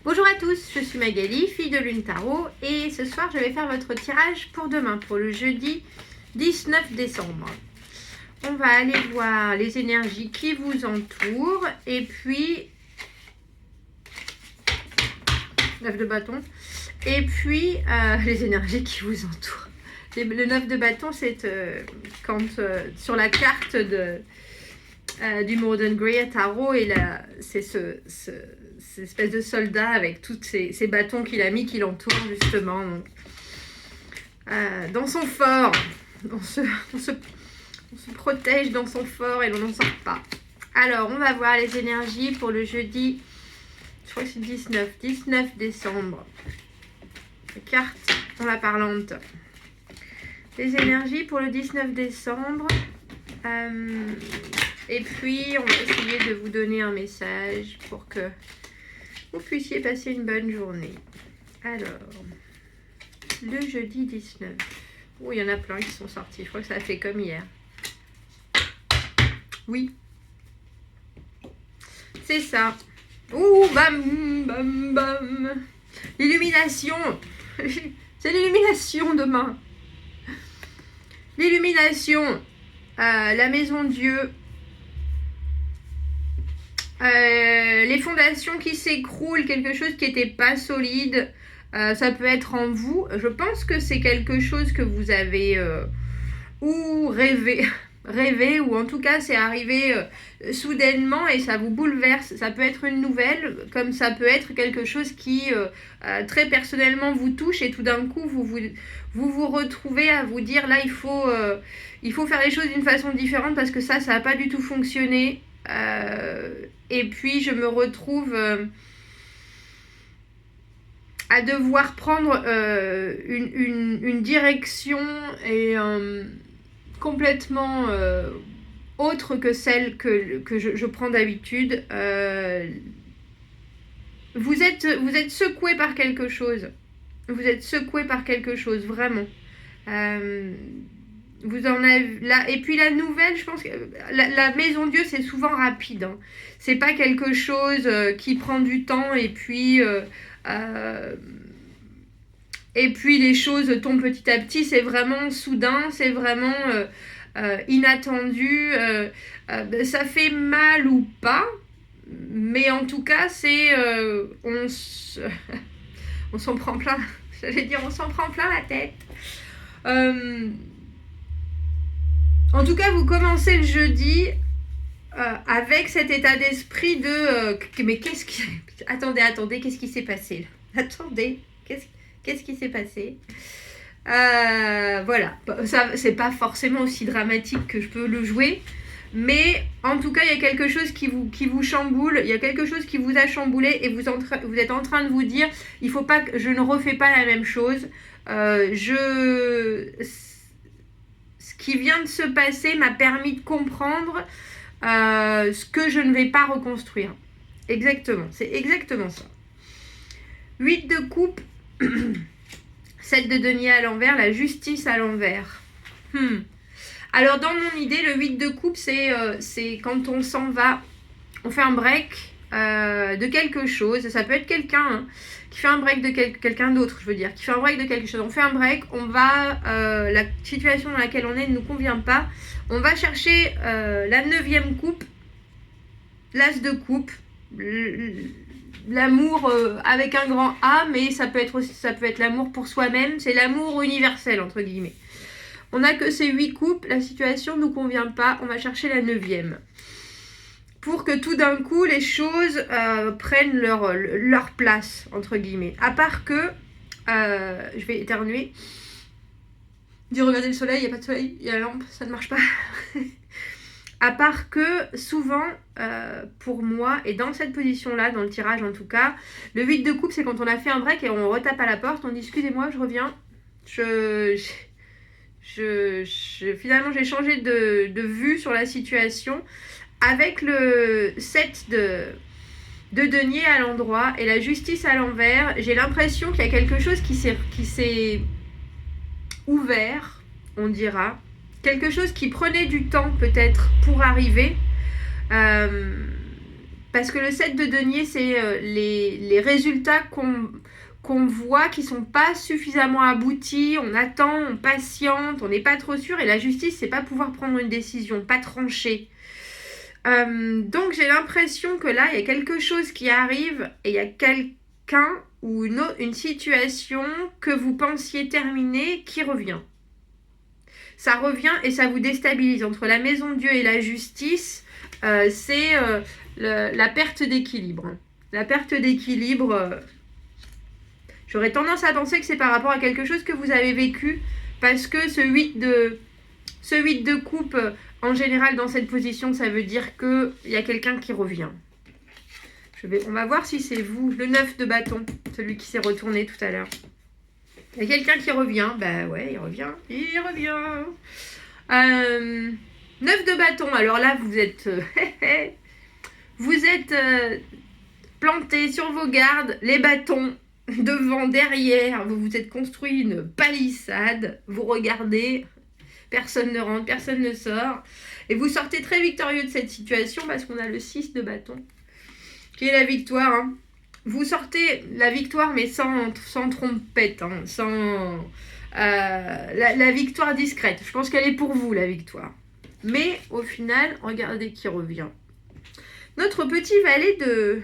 Bonjour à tous, je suis Magali, fille de Lune Tarot, et ce soir je vais faire votre tirage pour demain, pour le jeudi 19 décembre. On va aller voir les énergies qui vous entourent, et puis 9 de bâton, et puis les énergies qui vous entourent. Le 9 de bâton, c'est quand sur la carte du Modern Grey Tarot, et c'est cette espèce de soldat avec tous ces bâtons qu'il a mis qui l'entourent justement. Donc, dans son fort, on se protège dans son fort et on n'en sort pas. Alors, on va voir les énergies pour le jeudi, je crois que c'est 19 décembre. Carte en la parlante. Les énergies pour le 19 décembre. Et puis, on va essayer de vous donner un message pour que vous puissiez passer une bonne journée. Alors, le jeudi 19. Oh, il y en a plein qui sont sortis. Je crois que ça a fait comme hier. Oui. C'est ça. Ouh, bam, bam, bam. L'illumination. C'est l'illumination demain. L'illumination. La maison Dieu. Les fondations qui s'écroulent, quelque chose qui n'était pas solide, ça peut être en vous. Je pense que c'est quelque chose que vous avez ou rêvé, ou en tout cas c'est arrivé soudainement et ça vous bouleverse. Ça peut être une nouvelle, comme ça peut être quelque chose qui très personnellement vous touche et tout d'un coup vous retrouvez à vous dire là il faut faire les choses d'une façon différente parce que ça n'a pas du tout fonctionné. Et puis je me retrouve à devoir prendre une direction et complètement autre que celle que je prends d'habitude. Vous êtes secoué par quelque chose. Vous êtes secoué par quelque chose, vraiment. Vous en avez là, et puis la nouvelle, je pense que la maison Dieu c'est souvent rapide. Hein. C'est pas quelque chose qui prend du temps et puis les choses tombent petit à petit. C'est vraiment soudain, c'est vraiment inattendu. Ça fait mal ou pas, mais en tout cas c'est on s'en prend plein. J'allais dire on s'en prend plein la tête. En tout cas, vous commencez le jeudi avec cet état d'esprit de mais qu'est-ce qui... Attendez, qu'est-ce qui s'est passé là? Attendez, qu'est-ce qui s'est passé? Voilà, ça c'est pas forcément aussi dramatique que je peux le jouer, mais en tout cas, il y a quelque chose qui vous chamboule, il y a quelque chose qui vous a chamboulé et vous êtes en train de vous dire, il faut pas que je ne refais pas la même chose. Ce qui vient de se passer m'a permis de comprendre ce que je ne vais pas reconstruire. Exactement, c'est exactement ça. 8 de coupe, 7 de denier à l'envers, la justice à l'envers. Alors dans mon idée, le 8 de coupe, c'est quand on s'en va, on fait un break de quelque chose. Ça peut être quelqu'un qui fait un break de quelqu'un d'autre, je veux dire, qui fait un break de quelque chose. On fait un break, on va, la situation dans laquelle on est ne nous convient pas. On va chercher la 9e coupe, l'as de coupe, l'amour avec un grand A, mais ça peut être l'amour pour soi-même, c'est l'amour universel, entre guillemets. On n'a que ces 8 coupes, la situation ne nous convient pas, on va chercher la 9e. Pour que tout d'un coup, les choses prennent leur place, entre guillemets. À part que, je vais éternuer. Dis, regardez le soleil, il n'y a pas de soleil, il y a la lampe, ça ne marche pas. À part que, souvent, pour moi, et dans cette position-là, dans le tirage en tout cas, le 8 de coupe, c'est quand on a fait un break et on retape à la porte, on dit, excusez-moi, je reviens. Finalement, j'ai changé de vue sur la situation. Avec le 7 de denier à l'endroit et la justice à l'envers, j'ai l'impression qu'il y a quelque chose qui s'est ouvert, on dira. Quelque chose qui prenait du temps peut-être pour arriver. parce que le 7 de denier, c'est les résultats qu'on voit qui sont pas suffisamment aboutis, on attend, on patiente, on n'est pas trop sûr, et la justice, c'est pas pouvoir prendre une décision, pas trancher. Donc j'ai l'impression que là, il y a quelque chose qui arrive, et il y a quelqu'un ou une situation que vous pensiez terminer qui revient. Ça revient et ça vous déstabilise. Entre la maison de Dieu et la justice, c'est la perte d'équilibre. La perte d'équilibre, j'aurais tendance à penser que c'est par rapport à quelque chose que vous avez vécu, parce que ce 8 de coupe, en général, dans cette position, ça veut dire qu'il y a quelqu'un qui revient. On va voir si c'est vous. Le 9 de bâton, celui qui s'est retourné tout à l'heure. Il y a quelqu'un qui revient. Bah ouais, il revient. 9 de bâton. Alors là, vous êtes... vous êtes planté sur vos gardes, les bâtons devant, derrière. Vous vous êtes construit une palissade. Vous regardez, personne ne rentre, personne ne sort. Et vous sortez très victorieux de cette situation parce qu'on a le 6 de bâton, qui est la victoire. Hein. Vous sortez la victoire, mais sans trompette, hein, sans la victoire discrète. Je pense qu'elle est pour vous, la victoire. Mais au final, regardez qui revient. Notre petit valet de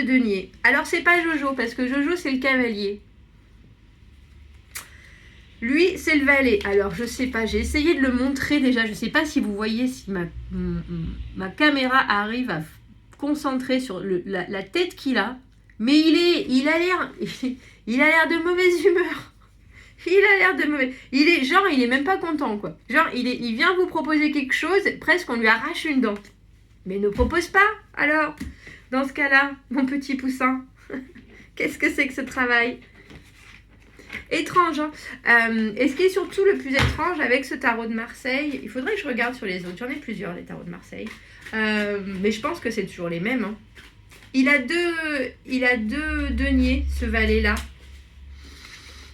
denier. Alors, c'est pas Jojo, parce que Jojo, c'est le cavalier. Lui, c'est le valet. Alors, je sais pas, j'ai essayé de le montrer déjà. Je sais pas si vous voyez, si ma caméra arrive à concentrer sur la tête qu'il a. Mais il a l'air de mauvaise humeur. Il a l'air de mauvais. Il est même pas content, quoi. Genre, il vient vous proposer quelque chose, presque on lui arrache une dent. Mais ne propose pas, alors, dans ce cas-là, mon petit poussin. Qu'est-ce que c'est que ce travail? Étrange, hein. Et ce qui est surtout le plus étrange avec ce tarot de Marseille, il faudrait que je regarde sur les autres. J'en ai plusieurs, les tarots de Marseille. Mais je pense que c'est toujours les mêmes. Hein. Il a deux deniers, ce valet-là.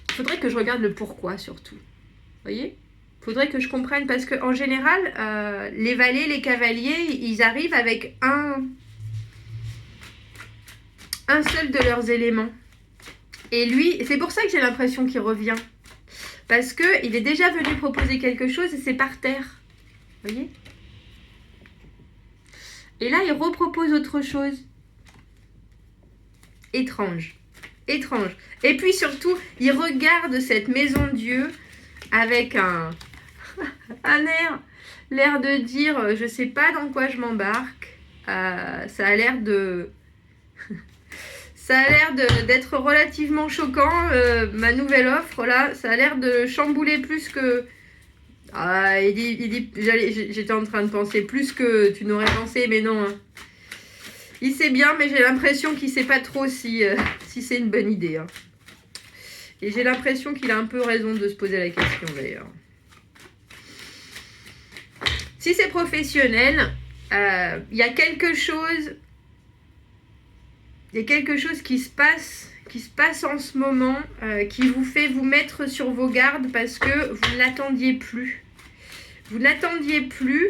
Il faudrait que je regarde le pourquoi, surtout. Vous voyez? Il faudrait que je comprenne, parce qu'en général, les valets, les cavaliers, ils arrivent avec un seul de leurs éléments. Et lui, c'est pour ça que j'ai l'impression qu'il revient. Parce qu'il est déjà venu proposer quelque chose et c'est par terre. Vous voyez? Et là, il repropose autre chose. Étrange. Étrange. Et puis surtout, il regarde cette maison de Dieu avec un l'air de dire, je sais pas dans quoi je m'embarque. Ça a l'air de... d'être relativement choquant, ma nouvelle offre, là. Ça a l'air de chambouler plus que... il dit j'étais en train de penser plus que tu n'aurais pensé, mais non. Hein. Il sait bien, mais j'ai l'impression qu'il sait pas trop si c'est une bonne idée. Hein. Et j'ai l'impression qu'il a un peu raison de se poser la question, d'ailleurs. Si c'est professionnel, il y a quelque chose... Il y a quelque chose qui se passe en ce moment, qui vous fait vous mettre sur vos gardes parce que vous ne l'attendiez plus. Vous n'attendiez plus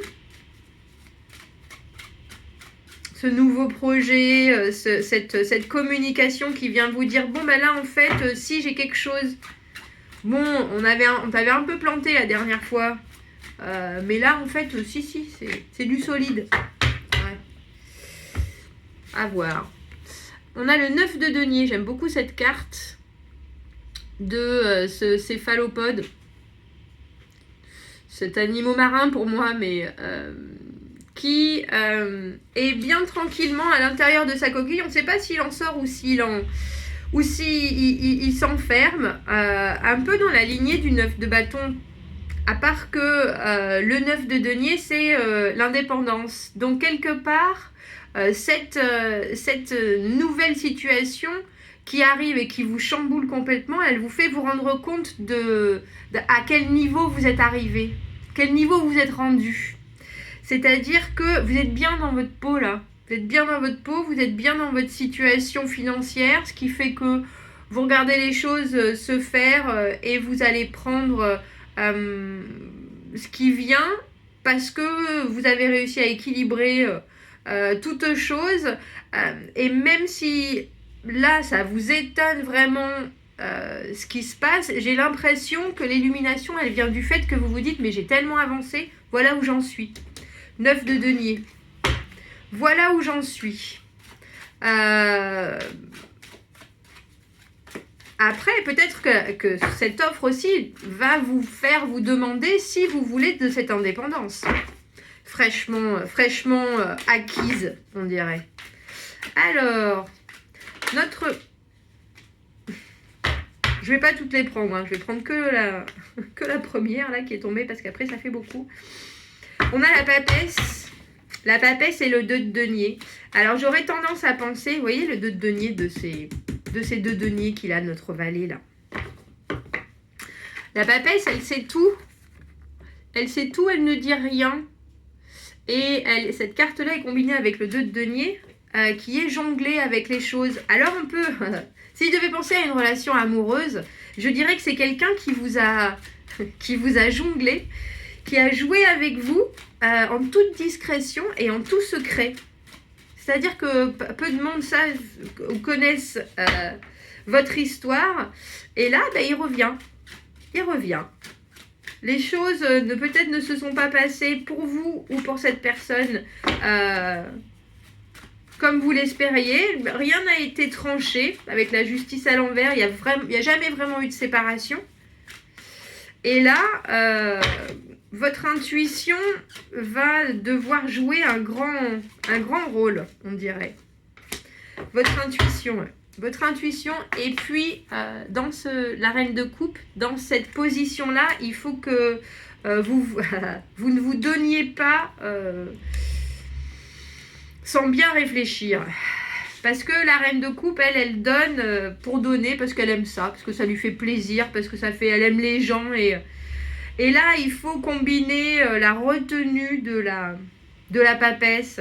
ce nouveau projet, cette communication qui vient vous dire, bon ben là en fait, si j'ai quelque chose, bon, on t'avait un peu planté la dernière fois, mais là en fait, si, c'est du solide. Ouais. À voir. On a le 9 de denier, j'aime beaucoup cette carte de ce céphalopode. Cet animal marin pour moi, mais qui est bien tranquillement à l'intérieur de sa coquille. On ne sait pas s'il en sort ou s'il s'enferme. Un peu dans la lignée du 9 de bâton, à part que le 9 de denier, c'est l'indépendance. Donc quelque part... cette nouvelle situation qui arrive et qui vous chamboule complètement, elle vous fait vous rendre compte à quel niveau vous êtes arrivé, quel niveau vous êtes rendu. C'est-à-dire que vous êtes bien dans votre peau là, vous êtes bien dans votre peau, vous êtes bien dans votre situation financière, ce qui fait que vous regardez les choses se faire et vous allez prendre ce qui vient parce que vous avez réussi à équilibrer toute chose. Et même si là, ça vous étonne vraiment ce qui se passe, j'ai l'impression que l'illumination, elle vient du fait que vous vous dites, mais j'ai tellement avancé, voilà où j'en suis. 9 de denier. Voilà où j'en suis. Après, peut-être que cette offre aussi va vous faire vous demander si vous voulez de cette indépendance. Fraîchement acquise, on dirait. Alors, je vais pas toutes les prendre, hein. Je vais prendre que la première là qui est tombée parce qu'après ça fait beaucoup. On a la papesse. La papesse et le 2 de denier. Alors j'aurais tendance à penser, vous voyez le 2 de denier de ces 2 deniers qu'il a, notre valet là. La papesse, elle sait tout. Elle sait tout, elle ne dit rien. Et cette carte-là est combinée avec le 2 de denier qui est jonglé avec les choses. Alors on peut, si je devais penser à une relation amoureuse, je dirais que c'est quelqu'un qui vous a jonglé, qui a joué avec vous en toute discrétion et en tout secret. C'est-à-dire que peu de monde savent ou connaissent votre histoire. Et là, il revient. Il revient. Les choses peut-être ne se sont pas passées pour vous ou pour cette personne comme vous l'espériez. Rien n'a été tranché avec la justice à l'envers. Il n'y a jamais vraiment eu de séparation. Et là, votre intuition va devoir jouer un grand rôle, on dirait. Votre intuition. Et puis, dans la reine de coupe, dans cette position-là, il faut que vous ne vous donniez pas sans bien réfléchir. Parce que la reine de coupe, elle donne pour donner, parce qu'elle aime ça, parce que ça lui fait plaisir, parce que elle aime les gens. Et là, il faut combiner la retenue de la papesse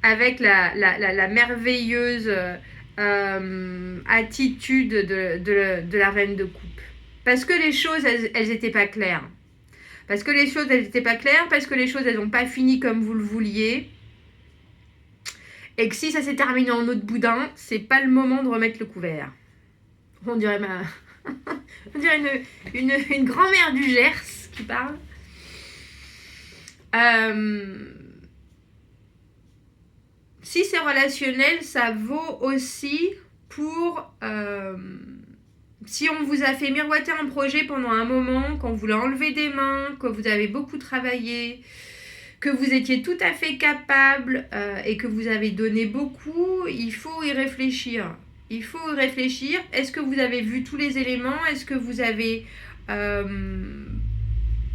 avec la merveilleuse attitude de la reine de coupe. Parce que les choses, elles n'étaient pas claires. Parce que les choses, elles n'ont pas fini comme vous le vouliez. Et que si ça s'est terminé en eau de boudin, c'est pas le moment de remettre le couvert. On dirait une grand-mère du Gers qui parle. Si c'est relationnel, ça vaut aussi pour... si on vous a fait miroiter un projet pendant un moment, qu'on vous l'a enlevé des mains, que vous avez beaucoup travaillé, que vous étiez tout à fait capable et que vous avez donné beaucoup, il faut y réfléchir. Est-ce que vous avez vu tous les éléments? Est-ce que vous avez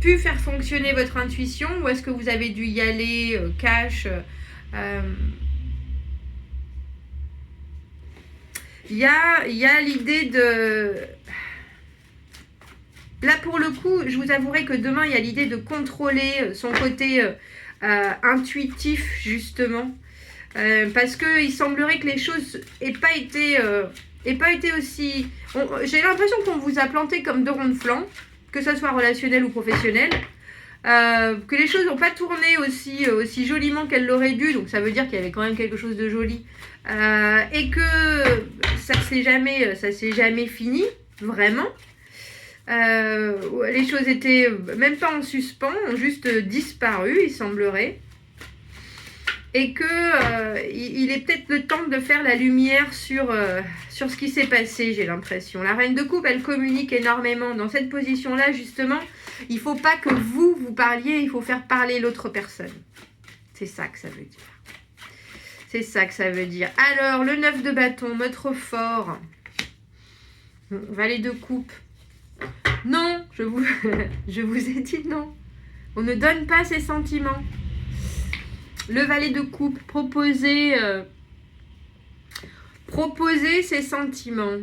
pu faire fonctionner votre intuition? Ou est-ce que vous avez dû y aller cash Il y a l'idée de... Là, pour le coup, je vous avouerai que demain, il y a l'idée de contrôler son côté intuitif, justement. Parce qu'il semblerait que les choses n'aient pas été aussi... J'ai l'impression qu'on vous a planté comme 2 ronds de flanc, que ce soit relationnel ou professionnel. Que les choses n'ont pas tourné aussi joliment qu'elles l'auraient dû. Donc ça veut dire qu'il y avait quand même quelque chose de joli. Et que ça s'est jamais fini, vraiment. Les choses étaient même pas en suspens, ont juste disparu, il semblerait. Et que il est peut-être le temps de faire la lumière sur ce qui s'est passé, j'ai l'impression. La reine de coupe, elle communique énormément. Dans cette position-là, justement, il ne faut pas que vous parliez, il faut faire parler l'autre personne. C'est ça que ça veut dire. Alors, le 9 de bâton, notre fort. Valet de coupe. Non, je vous ai dit non. On ne donne pas ses sentiments. Le valet de coupe, proposer ses sentiments.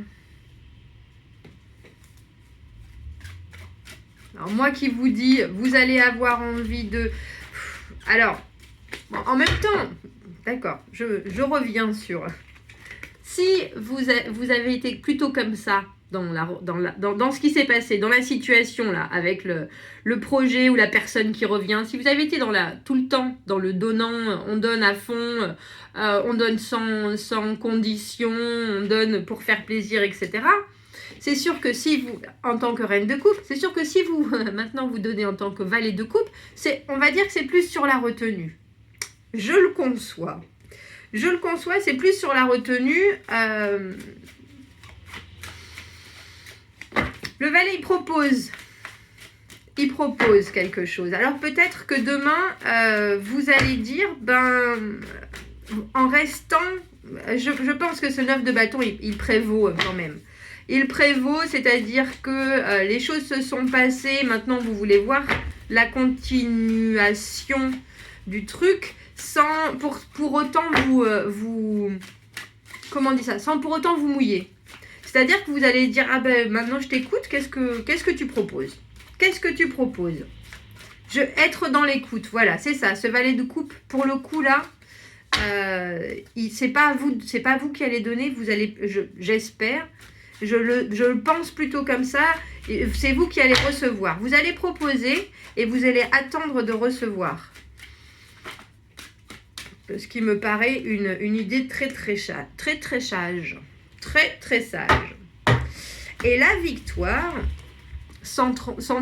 Alors moi qui vous dis, vous allez avoir envie de... Alors, en même temps, d'accord, je reviens sur... Si vous avez été plutôt comme ça, dans ce qui s'est passé, dans la situation là, avec le projet ou la personne qui revient. Si vous avez été tout le temps dans le donnant, on donne à fond, on donne sans condition, on donne pour faire plaisir, etc. C'est sûr que si vous, en tant que reine de coupe, c'est sûr que si vous, maintenant vous donnez en tant que valet de coupe, on va dire que c'est plus sur la retenue. Je le conçois. C'est plus sur la retenue. Le valet, il propose quelque chose. Alors peut-être que demain, vous allez dire, en restant, je pense que ce 9 de bâton, il prévaut quand même. Il prévaut, c'est-à-dire que les choses se sont passées, maintenant vous voulez voir la continuation du truc, sans pour autant comment on dit ça, sans pour autant vous mouiller. C'est-à-dire que vous allez dire, ah ben maintenant je t'écoute, qu'est-ce que tu proposes? Qu'est-ce que tu proposes? Être dans l'écoute, voilà, c'est ça, ce valet de coupe, pour le coup là, c'est pas vous qui allez donner, j'espère, je le pense plutôt comme ça, c'est vous qui allez recevoir. Vous allez proposer et vous allez attendre de recevoir. Ce qui me paraît une idée très sage. Très sage. Et la victoire, sans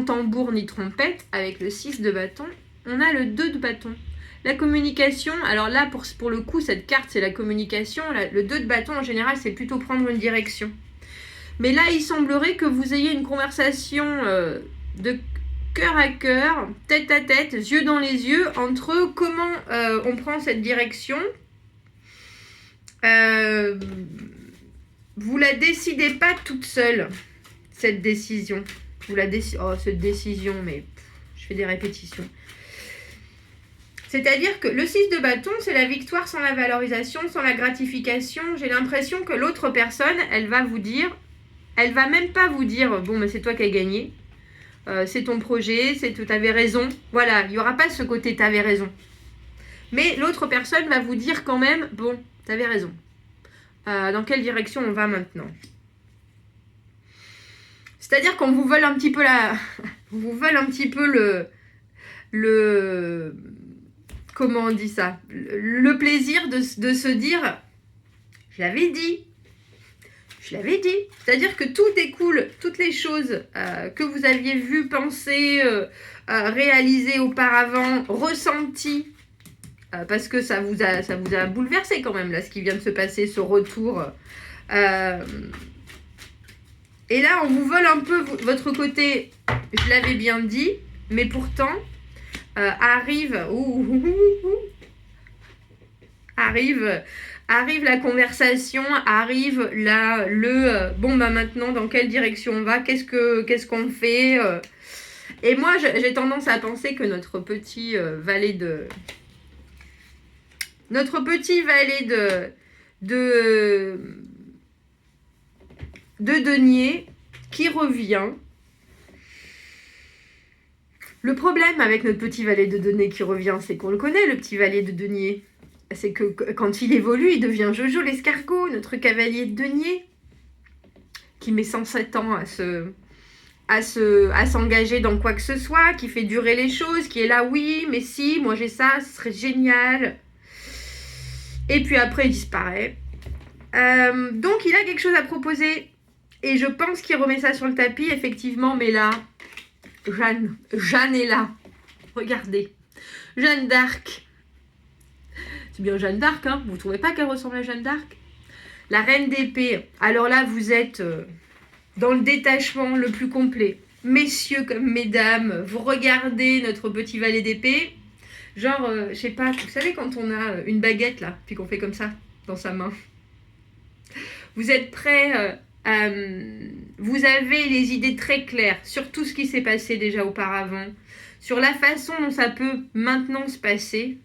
tambour ni trompette, avec le 6 de bâton, on a le 2 de bâton. La communication, alors là, pour le coup, cette carte, c'est la communication. Le 2 de bâton, en général, c'est plutôt prendre une direction. Mais là, il semblerait que vous ayez une conversation de cœur à cœur, tête à tête, yeux dans les yeux, entre comment on prend cette direction. Vous la décidez pas toute seule, cette décision. Cette décision, mais je fais des répétitions. C'est-à-dire que le 6 de bâton, c'est la victoire sans la valorisation, sans la gratification. J'ai l'impression que l'autre personne, elle va même pas vous dire, bon, mais c'est toi qui as gagné. C'est ton projet, tu avais raison. Voilà, il n'y aura pas ce côté tu avais raison. Mais l'autre personne va vous dire quand même, bon, tu avais raison. Dans quelle direction on va maintenant? C'est-à-dire qu'on vous vole un petit peu le comment on dit ça? Le plaisir de se dire, je l'avais dit. C'est-à-dire que tout découle, toutes les choses que vous aviez vues, pensées, réalisées auparavant, ressenties, parce que ça vous a bouleversé quand même, là, ce qui vient de se passer, ce retour. Et là, on vous vole un peu votre côté, je l'avais bien dit, mais pourtant, arrive la conversation, arrive là, bon, maintenant, dans quelle direction on va, qu'est-ce qu'on fait Et moi, j'ai tendance à penser que notre petit valet de denier qui revient. Le problème avec notre petit valet de denier qui revient, c'est qu'on le connaît, le petit valet de denier. C'est que quand il évolue, il devient Jojo l'escargot, notre cavalier de denier, qui met 107 ans à s'engager dans quoi que ce soit, qui fait durer les choses, qui est là, oui, mais si, moi j'ai ça, ce serait génial. Et puis après, il disparaît. Donc, il a quelque chose à proposer. Et je pense qu'il remet ça sur le tapis, effectivement. Mais là, Jeanne est là. Regardez. Jeanne d'Arc. C'est bien Jeanne d'Arc, hein? Vous ne trouvez pas qu'elle ressemble à Jeanne d'Arc? La reine d'épée. Alors là, vous êtes dans le détachement le plus complet. Messieurs comme mesdames, vous regardez notre petit valet d'épée. Genre, je sais pas, vous savez quand on a une baguette là, puis qu'on fait comme ça dans sa main. Vous êtes prêts, vous avez les idées très claires sur tout ce qui s'est passé déjà auparavant, sur la façon dont ça peut maintenant se passer.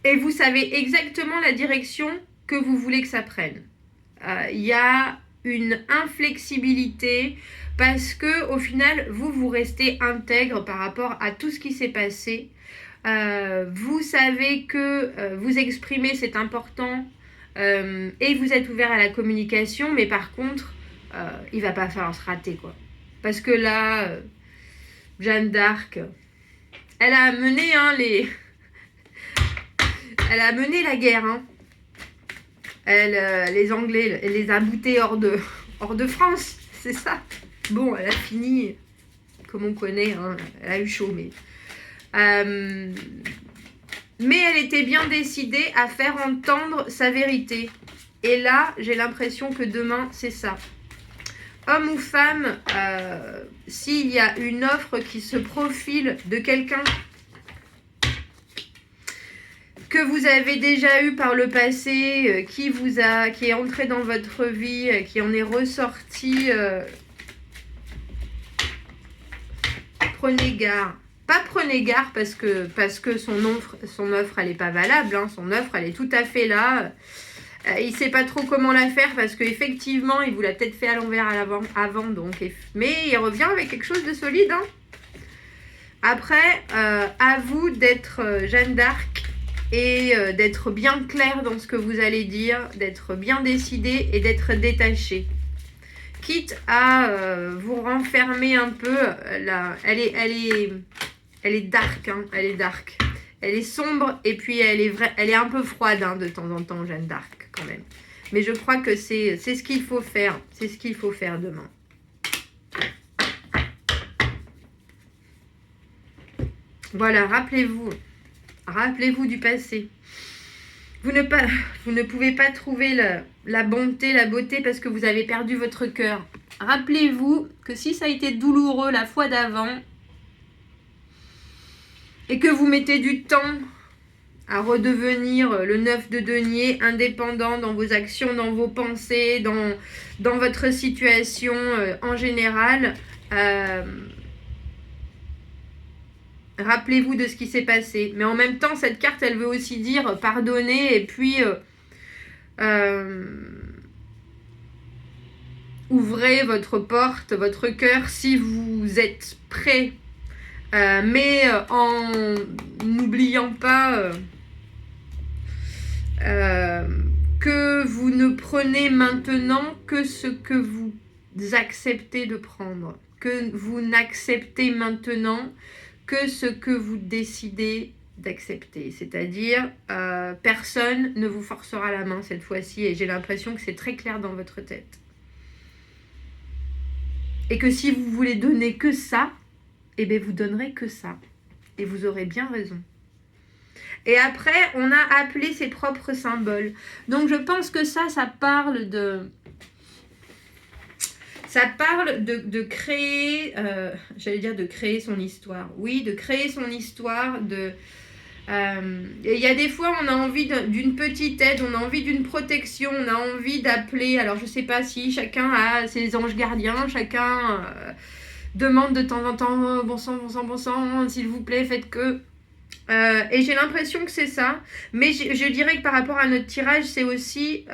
Et vous savez exactement la direction que vous voulez que ça prenne. Il y a une inflexibilité parce que au final, vous restez intègre par rapport à tout ce qui s'est passé. Vous savez que vous exprimer, c'est important. et vous êtes ouvert à la communication, mais par contre, il va pas falloir se rater, quoi. Parce que là, Jeanne d'Arc, elle a mené elle a mené la guerre, hein. Les Anglais, elle les a boutés hors de France, c'est ça. Bon, elle a fini, comme on connaît, hein, elle a eu chaud, mais elle était bien décidée à faire entendre sa vérité. Et là, j'ai l'impression que demain, c'est ça. Homme ou femme, s'il y a une offre qui se profile de quelqu'un que vous avez déjà eu par le passé, qui est entré dans votre vie, qui en est ressorti, prenez garde. Pas prenez garde parce que son offre elle n'est pas valable, hein. Son offre elle est tout à fait là. Il ne sait pas trop comment la faire parce qu'effectivement il vous l'a peut-être fait à l'envers avant, donc, mais il revient avec quelque chose de solide, hein. Après, à vous d'être Jeanne d'Arc et d'être bien clair dans ce que vous allez dire, d'être bien décidé et d'être détaché. Quitte à vous renfermer un peu, elle est dark, hein, elle est dark. Elle est sombre et puis elle est un peu froide, hein, de temps en temps, Jeanne d'Arc, quand même. Mais je crois que c'est ce qu'il faut faire. C'est ce qu'il faut faire demain. Voilà, rappelez-vous du passé. Vous ne pouvez pas trouver la bonté, la beauté parce que vous avez perdu votre cœur. Rappelez-vous que si ça a été douloureux la fois d'avant et que vous mettez du temps à redevenir le 9 de denier, indépendant dans vos actions, dans vos pensées, dans votre situation en général, rappelez-vous de ce qui s'est passé. Mais en même temps, cette carte, elle veut aussi dire pardonner et puis ouvrez votre porte, votre cœur si vous êtes prêt. Mais en n'oubliant pas que vous ne prenez maintenant que ce que vous acceptez de prendre. Que vous n'acceptez maintenant que ce que vous décidez d'accepter. C'est-à-dire, personne ne vous forcera la main cette fois-ci et j'ai l'impression que c'est très clair dans votre tête. Et que si vous voulez donner que ça, eh bien vous donnerez que ça. Et vous aurez bien raison. Et après, on a appelé ses propres symboles. Donc je pense que ça parle de... Ça parle de créer, j'allais dire de créer son histoire. Oui, de créer son histoire. Il y a des fois, on a envie d'une petite aide, on a envie d'une protection, on a envie d'appeler. Alors, je ne sais pas si chacun a ses anges gardiens, chacun demande de temps en temps, bon sang, s'il vous plaît, faites que... et j'ai l'impression que c'est ça, mais je dirais que par rapport à notre tirage, c'est aussi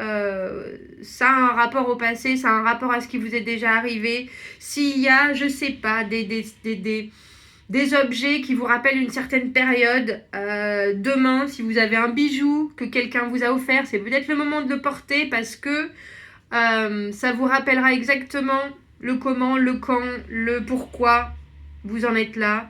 ça a un rapport au passé, ça a un rapport à ce qui vous est déjà arrivé. S'il y a, je sais pas, des objets qui vous rappellent une certaine période, demain, si vous avez un bijou que quelqu'un vous a offert, c'est peut-être le moment de le porter parce que ça vous rappellera exactement le comment, le quand, le pourquoi vous en êtes là.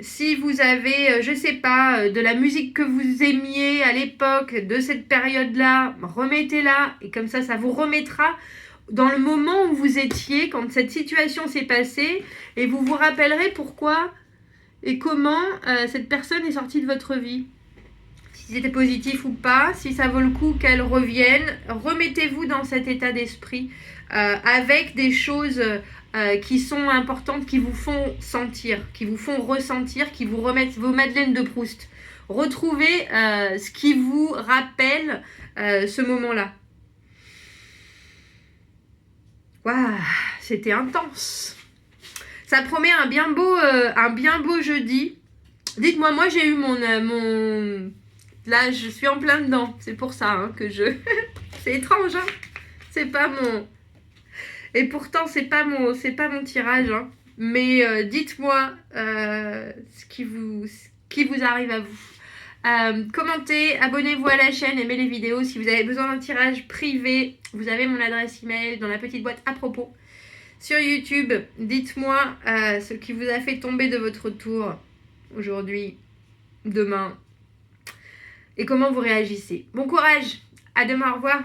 Si vous avez, je sais pas, de la musique que vous aimiez à l'époque de cette période-là, remettez-la et comme ça vous remettra dans le moment où vous étiez quand cette situation s'est passée et vous vous rappellerez pourquoi et comment cette personne est sortie de votre vie. Si c'était positif ou pas, si ça vaut le coup qu'elle revienne, remettez-vous dans cet état d'esprit avec des choses qui sont importantes, qui vous font sentir, qui vous font ressentir, qui vous remettent vos madeleines de Proust. Retrouvez ce qui vous rappelle ce moment-là. Waouh, c'était intense. Ça promet un bien beau jeudi. Dites-moi, moi j'ai eu mon... Là, je suis en plein dedans. C'est pour ça que je... C'est étrange, hein. C'est pas mon... Et pourtant, c'est pas mon tirage, hein. Mais dites-moi ce qui vous arrive à vous. Commentez, abonnez-vous à la chaîne, aimez les vidéos. Si vous avez besoin d'un tirage privé, vous avez mon adresse email dans la petite boîte à propos. Sur YouTube, dites-moi ce qui vous a fait tomber de votre tour aujourd'hui, demain, et comment vous réagissez. Bon courage, à demain, au revoir.